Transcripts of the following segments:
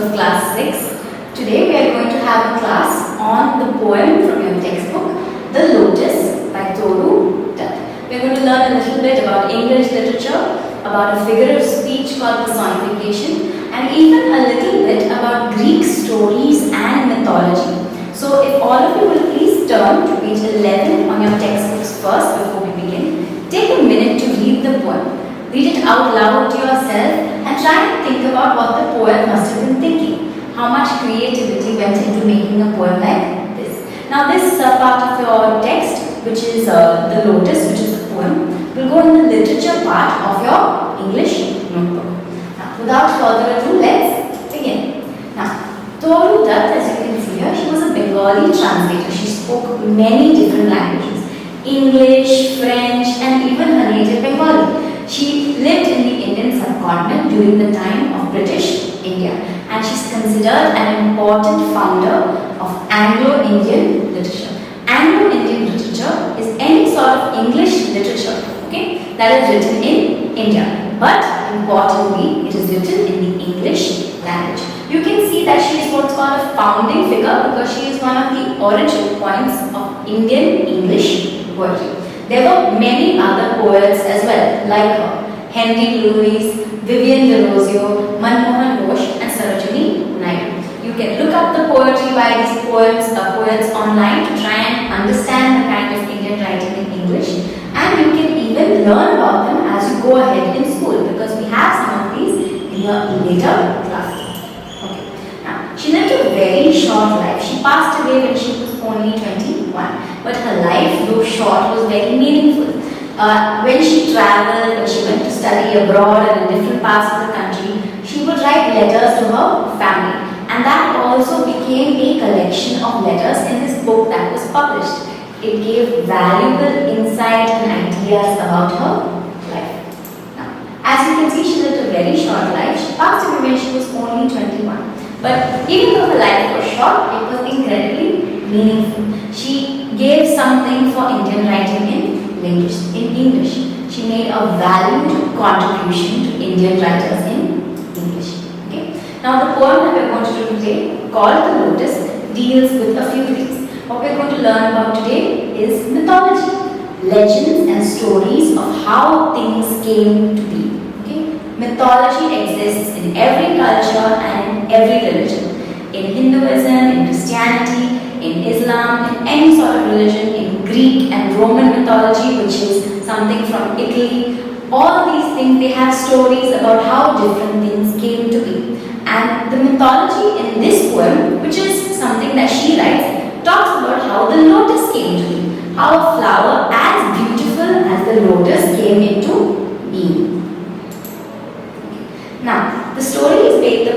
of class 6. Today we are going to have a class on the poem from your textbook, The Lotus by Toru, Dutt. We are going to learn a little bit about English literature, about a figure of speech called personification, and even a little bit about Greek stories and mythology. So if all of you will please turn to page 11 on your textbooks first before we begin. Take a minute to read the poem. Read it out loud to yourself and try and think about what the poet must have been thinking. How much creativity went into making a poem like this. Now this part of your text, which is the Lotus, which is the poem, will go in the literature part of your English notebook. Now without further ado, let's begin. Now Toru Dutt, as you can see here, she was a Bengali translator. She spoke many different languages. English, French, and even her native Bengali. She lived in the Indian subcontinent during the time of British India, and she's considered an important founder of Anglo-Indian literature. Anglo-Indian literature is any sort of English literature, okay, that is written in India, but importantly, it is written in the English language. You can see that she is what's called a founding figure because she is one of the origin points of Indian English poetry. There were many other poets as well, like her. Henry Louis, Vivian de Rosio, Manmohan Ghosh, and Sarojini Naidu. You can look up the poetry by these poets online to try and understand the kind of Indian writing in English, and you can even learn about them as you go ahead in school because we have some of these in your later classes. Okay. Now, she lived a very short life. She passed away when she was only 21, but her life, though short, was very meaningful. When she traveled, when she went to study abroad and in different parts of the country, she would write letters to her family, and that also became a collection of letters in this book that was published. It gave valuable insight and ideas about her life. Now, as you can see, she lived a very short life. She passed away when she was only 21. But even though her life was short, it was incredibly meaningful. She gave something for Indian writing in English. She made a valued contribution to Indian writers in English. Okay? Now the poem that we are going to do today, called The Lotus, deals with a few things. What we are going to learn about today is mythology, legends and stories of how things came to be. Okay? Mythology exists in every culture and in every religion. In Hinduism, in Christianity, in Islam, in any sort of religion, in Greek and Roman mythology, which is something from Italy, all these things, they have stories about how different things came to be. And the mythology in this poem, which is something that she writes, talks about how the lotus came to be, how a flower as beautiful as the lotus came into being. Now, the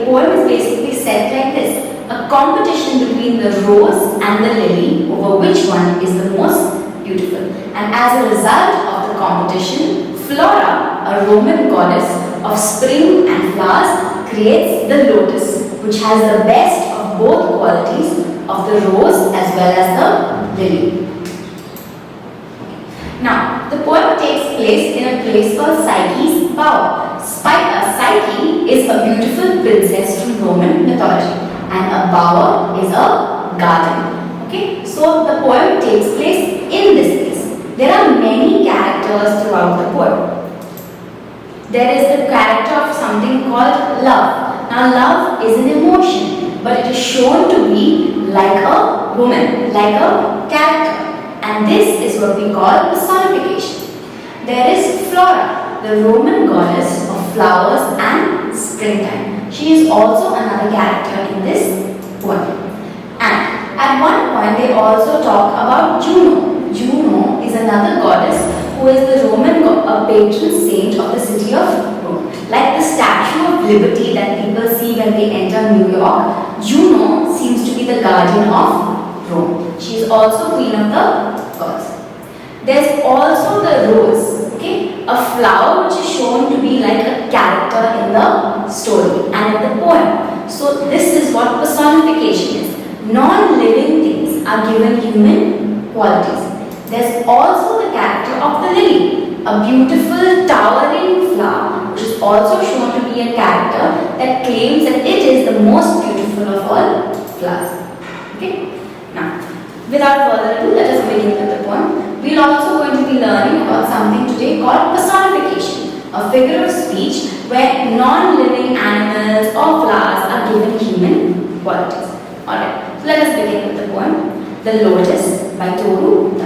poem is basically set like this. A competition between the rose and the lily over which one is the most beautiful. And as a result of the competition, Flora, a Roman goddess of spring and flowers, creates the lotus, which has the best of both qualities of the rose as well as the lily. Now, the poem takes place in a place called Psyche's bower. Psyche is a beautiful princess from Roman mythology, and a bower is a garden. Okay, so the poem takes place in this place. There are many characters throughout the poem. There is the character of something called love. Now, love is an emotion, but it is shown to be like a woman, like a character. And this is what we call personification. There is Flora, the Roman goddess of flowers and springtime. She is also another character in this poem. And at one point they also talk about Juno. Juno is another goddess who is the Roman patron saint of the city of Rome. Like the Statue of Liberty that people see when they enter New York, Juno seems to be the guardian of Rome. She is also queen of the gods. There's also the rose, okay, a flower which is shown to be like a character in the story and in the poem. So this is what personification is. Non-living things are given human qualities. There's also the character of the lily, a beautiful towering flower, which is also shown to be a character that claims that it is the most beautiful of all flowers. Okay? Now, without further ado, let us begin with the poem. We are also going to be learning about something today called personification, a figure of speech where non-living animals or flowers are given human qualities. Alright, so let us begin with the poem. The Lotus by Toru.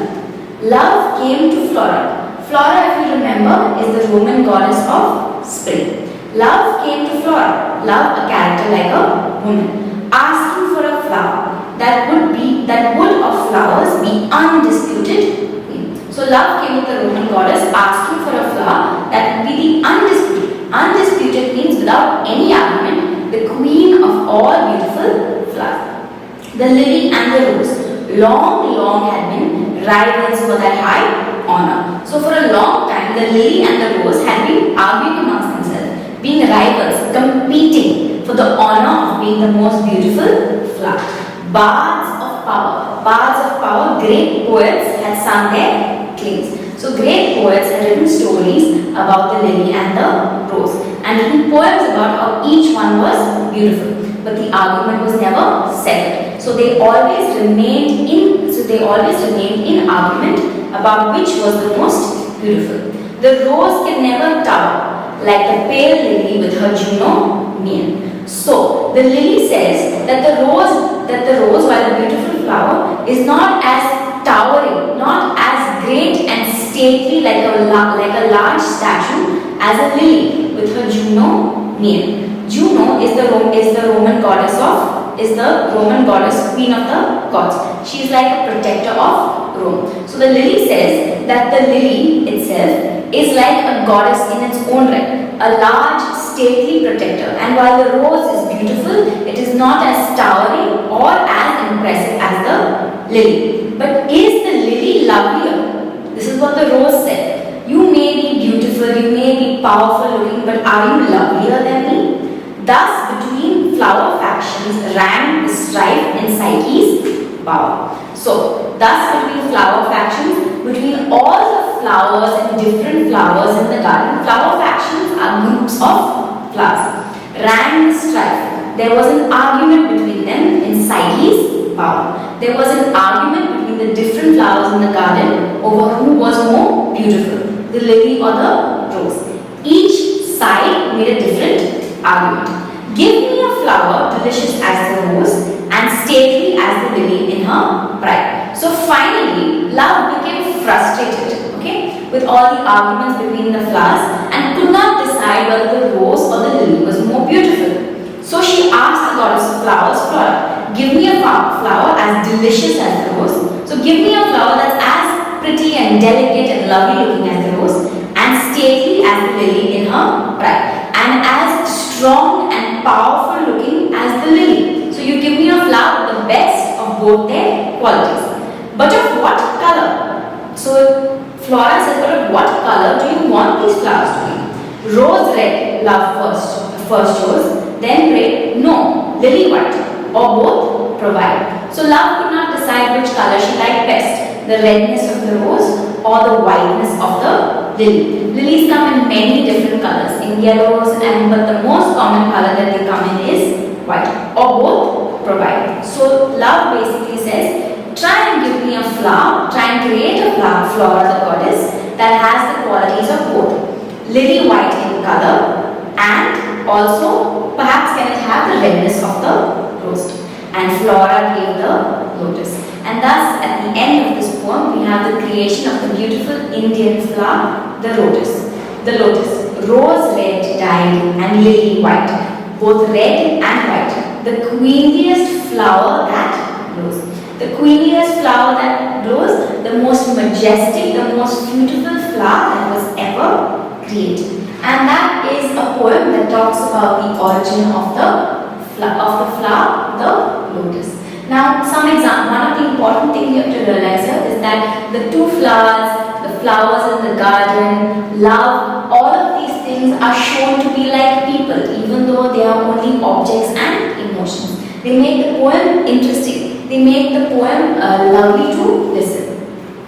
Love came to Flora. Flora, if you remember, is the Roman goddess of spring. Love came to Flora. Love, a character like a woman, asking for a flower that would of flowers be undisputed queen. So love came with the Roman goddess asking for a flower that would be the undisputed. Undisputed means without any argument, the queen of all beautiful flowers. The lily and the rose long had been rivals for that high honor. So for a long time, the lily and the rose had been arguing amongst themselves, being rivals, competing for the honor of being the most beautiful flower. Bards of power, great poets had sung their claims. So great poets had written stories about the lily and the rose and written poems about how each one was beautiful. But the argument was never settled. So they always remained in argument about which was the most beautiful. The rose can never tower like the pale lily with her Juno mien. So the lily says that the rose, while a beautiful flower, is not as towering, not as great and stately like a large statue as a lily with her Juno mien. Juno is the Roman goddess, queen of the gods. She is like a protector of Rome. So the lily says that the lily itself is like a goddess in its own right, a large stately protector. And while the rose is beautiful, it is not as towering or as impressive as the lily. But is the lily lovelier? This is what the rose said. You may be beautiful, you may be powerful looking, but are you lovelier than me? Thus, between flower factions ran the strife in Psyche's bower. So, thus between flower factions, between all the flowers and different flowers in the garden, flower factions are groups of flowers, ran the strife. There was an argument between them in Psyche's bower. There was an argument between the different flowers in the garden over who was more beautiful, the lily or the rose. Each side made a different argument. Give me a flower delicious as the rose and stately as the lily in her pride. So finally, love became frustrated, with all the arguments between the flowers and could not decide whether the rose or the lily was more beautiful. So she asked the goddess of flowers, Flora, give me a flower as delicious as the rose. So give me a flower that's as pretty and delicate and lovely looking as the rose and stately as the lily in her pride, and as strong and powerful looking as the lily. So you give me a flower with the best of both their qualities. But of what color? So Flora says, but of what color do you want these flowers to be? Rose red, love first chose, then red, no, lily white, or both provide. So love could not decide which color she liked best, the redness of the rose or the whiteness of the lily. Lilies come in many different colors, in yellows, but the most common color that they come in is white, or both provide. So love basically says, try and give me a flower, try and create a flower, Flora the goddess, that has the qualities of both lily white in color and also perhaps can it have the redness of the rose. And Flora gave the lotus. And thus, at the end of this poem, we have the creation of the beautiful Indian flower, the lotus. The lotus, rose red dyed and lily white, both red and white. The queenliest flower that blows. The queenliest flower that blows, the most majestic, the most beautiful flower that was ever created. And that is a poem that talks about the origin of the flower, the lotus. Now, one of the important things you have to realize here is that the two flowers, the flowers in the garden, love, all of these things are shown to be like people, even though they are only objects and emotions. They make the poem interesting. They make the poem lovely to listen.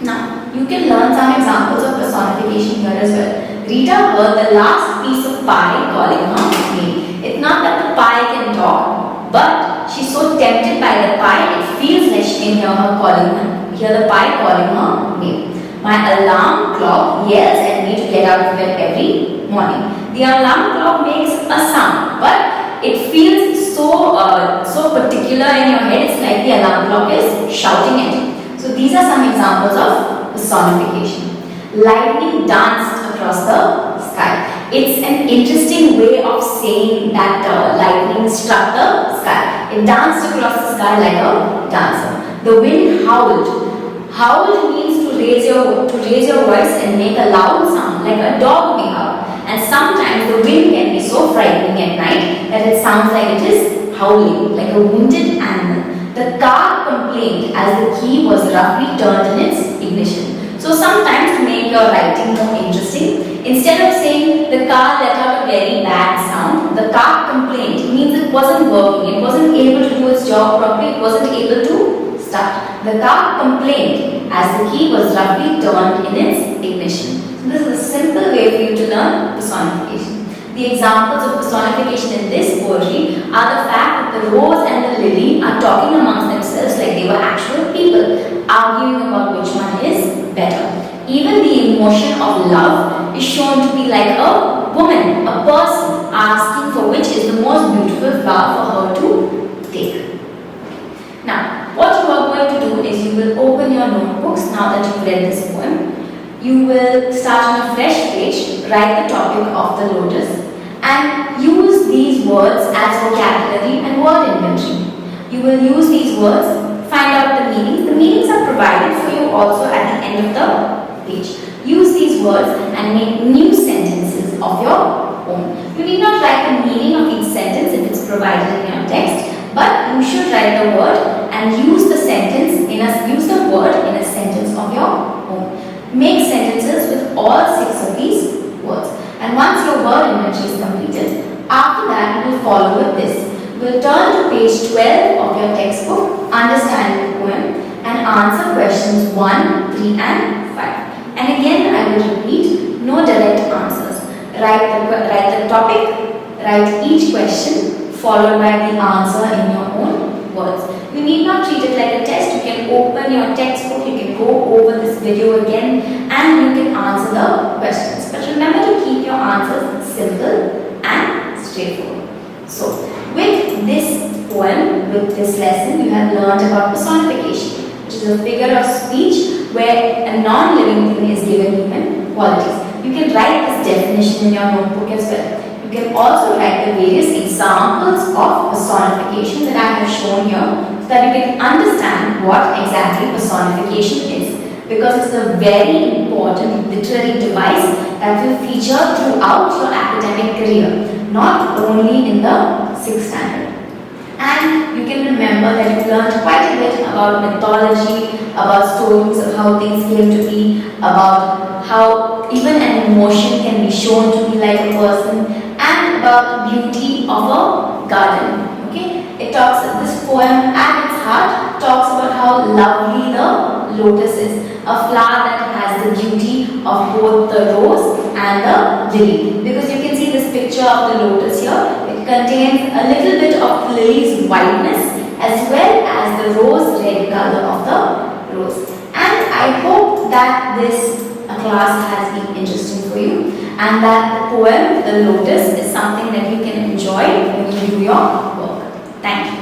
Now, you can learn some examples of personification here as well. Rita heard the last piece of pie calling her name. It's not that the pie can talk, but she's so tempted by the pie, it feels like she can hear the pie calling her name. My alarm clock yells at me to get out of bed every morning. The alarm clock makes a sound, but it feels so particular in your head. It's like the alarm clock is shouting at you. So these are some examples of personification. Lightning danced across the sky. It's an interesting way of saying that lightning struck the sky. It danced across the sky like a dancer. The wind howled. Howl means to raise your voice and make a loud sound like a dog may howl. And sometimes the wind can be so frightening at night that it sounds like it is howling, like a wounded animal. The car complained as the key was roughly turned in its ignition. So sometimes to make your writing more interesting, instead of saying the car let out a very bad sound, the car complained. It means it wasn't working, it wasn't able to do its job properly, it wasn't able to start. The car complained as the key was roughly turned in its ignition. So this is a simple way for you to learn personification. The examples of personification in this poetry are the fact that the rose and the lily are talking amongst themselves like they were actual people, arguing about which one is better. Even the emotion of love is shown to be like a woman, a person, asking for which is the most beautiful flower for her to take. Now, what you are going to do is you will open your notebooks now that you've read this poem. You will start on a fresh page, write the topic of the lotus, and use these words as vocabulary and word inventory. You will use these words, find out the meanings. The meanings are provided for you also at the end of the page. Use these words and make new sentences of your own. You need not write the meaning of each sentence if it's provided in your text, but you should write the word and use the word in a sentence of your own. Make sentences with all 6 of these words. And once your word inventory is completed, after that you will follow with this. You will turn to page 12 of your textbook, understand the poem, and answer questions 1, 3 and 5. And again I will repeat, no direct answers. Write the topic, write each question, followed by the answer in your own words. You need not treat it like a test. You can open your textbook, you can go over this video again, and you can answer the questions. But remember to keep your answers simple and straightforward. So, with this poem, with this lesson, you have learned about personification, which is a figure of speech where a non-living thing is given human qualities. You can write this definition in your notebook as well. You can also write the various examples of personification that I have shown here so that you can understand what exactly personification is, because it's a very important literary device that will feature throughout your academic career, not only in the 6th standard. And you can remember that you learned quite a bit about mythology, about stories of how things came to be, about how even an emotion can be shown to be like a person, and about the beauty of a garden. Okay, this poem at its heart talks about how lovely the lotus is, a flower that has the beauty of both the rose and the lily. Because you can see this picture of the lotus here, it contains a little bit of the lily's whiteness as well as the rose red color of the rose. And I hope that this class has been interesting for you, and that the poem, The Lotus, is something that you can enjoy when you do your work. Thank you.